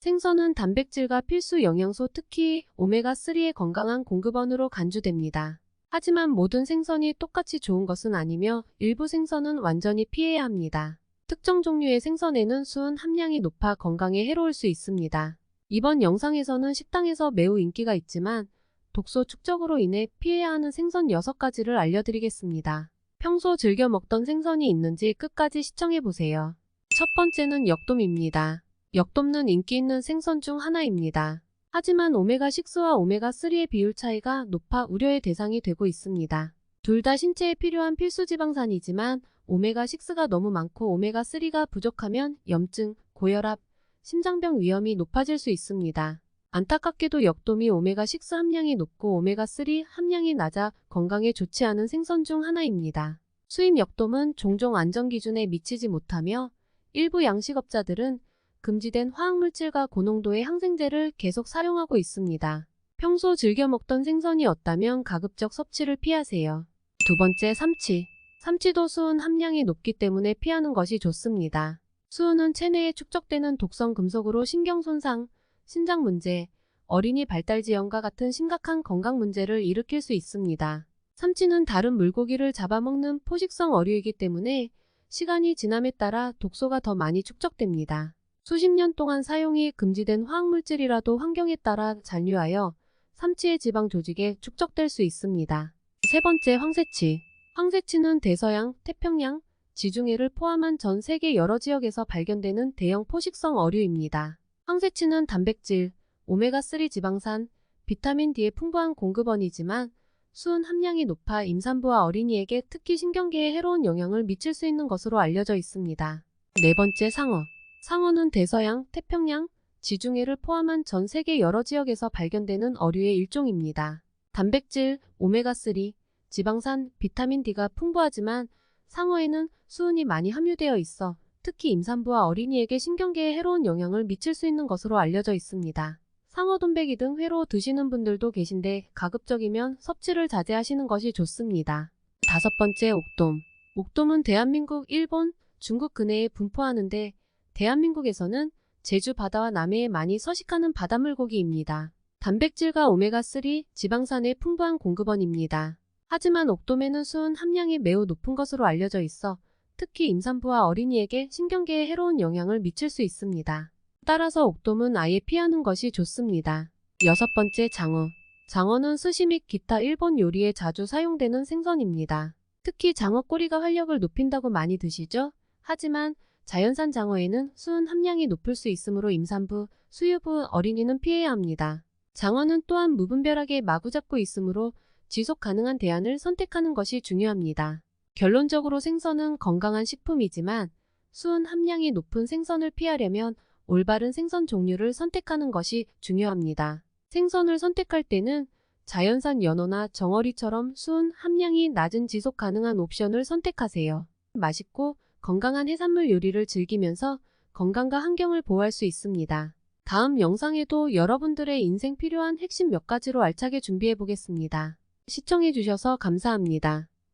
생선은 단백질과 필수 영양소 특히 오메가3의 건강한 공급원으로 간주됩니다. 하지만 모든 생선이 똑같이 좋은 것은 아니며 일부 생선은 완전히 피해야 합니다. 특정 종류의 생선에는 수은 함량이 높아 건강에 해로울 수 있습니다. 이번 영상에서는 식당에서 매우 인기가 있지만 독소 축적으로 인해 피해야 하는 생선 6가지를 알려드리겠습니다. 평소 즐겨 먹던 생선이 있는지 끝까지 시청해보세요. 첫 번째는 역돔입니다. 역돔은 인기 있는 생선 중 하나입니다. 하지만 오메가6와 오메가3의 비율 차이가 높아 우려의 대상이 되고 있습니다. 둘 다 신체에 필요한 필수 지방산이지만 오메가6가 너무 많고 오메가3가 부족하면 염증, 고혈압, 심장병 위험이 높아질 수 있습니다. 안타깝게도 역돔이 오메가6 함량이 높고 오메가3 함량이 낮아 건강에 좋지 않은 생선 중 하나입니다. 수입 역돔은 종종 안전기준에 미치지 못하며 일부 양식업자들은 금지된 화학물질과 고농도의 항생제를 계속 사용하고 있습니다. 평소 즐겨 먹던 생선이 없다면 가급적 섭취를 피하세요. 두 번째, 삼치. 삼치도 수은 함량이 높기 때문에 피하는 것이 좋습니다. 수은은 체내에 축적되는 독성 금속으로 신경 손상, 신장 문제, 어린이 발달 지연과 같은 심각한 건강 문제를 일으킬 수 있습니다. 삼치는 다른 물고기를 잡아먹는 포식성 어류이기 때문에 시간이 지남에 따라 독소가 더 많이 축적됩니다. 수십 년 동안 사용이 금지된 화학물질이라도 환경에 따라 잔류하여 삼치의 지방 조직에 축적될 수 있습니다. 세 번째, 황새치. 황새치는 대서양, 태평양, 지중해를 포함한 전 세계 여러 지역에서 발견되는 대형 포식성 어류입니다. 황새치는 단백질, 오메가3 지방산, 비타민 D의 풍부한 공급원이지만 수은 함량이 높아 임산부와 어린이에게 특히 신경계에 해로운 영향을 미칠 수 있는 것으로 알려져 있습니다. 네 번째, 상어. 상어는 대서양, 태평양, 지중해를 포함한 전 세계 여러 지역에서 발견되는 어류의 일종입니다. 단백질, 오메가3, 지방산, 비타민 D가 풍부하지만 상어에는 수은이 많이 함유되어 있어 특히 임산부와 어린이에게 신경계에 해로운 영향을 미칠 수 있는 것으로 알려져 있습니다. 상어, 돈베기 등 회로 드시는 분들도 계신데 가급적이면 섭취를 자제하시는 것이 좋습니다. 다섯 번째, 옥돔. 옥돔은 대한민국, 일본, 중국 근해에 분포하는데 대한민국에서는 제주 바다와 남해에 많이 서식하는 바닷물고기입니다. 단백질과 오메가3, 지방산의 풍부한 공급원입니다. 하지만 옥돔에는 수은 함량이 매우 높은 것으로 알려져 있어 특히 임산부와 어린이에게 신경계에 해로운 영향을 미칠 수 있습니다. 따라서 옥돔은 아예 피하는 것이 좋습니다. 여섯 번째, 장어. 장어는 스시 및 기타 일본 요리에 자주 사용되는 생선입니다. 특히 장어 꼬리가 활력을 높인다고 많이 드시죠? 하지만 자연산 장어에는 수은 함량이 높을 수 있으므로 임산부, 수유부, 어린이는 피해야 합니다. 장어는 또한 무분별하게 마구잡고 있으므로 지속 가능한 대안을 선택하는 것이 중요합니다. 결론적으로 생선은 건강한 식품이지만 수은 함량이 높은 생선을 피하려면 올바른 생선 종류를 선택하는 것이 중요합니다. 생선을 선택할 때는 자연산 연어나 정어리처럼 수은 함량이 낮은 지속 가능한 옵션을 선택하세요. 맛있고 건강한 해산물 요리를 즐기면서 건강과 환경을 보호할 수 있습니다. 다음 영상에도 여러분들의 인생 필요한 핵심 몇 가지로 알차게 준비해 보겠습니다. 시청해 주셔서 감사합니다.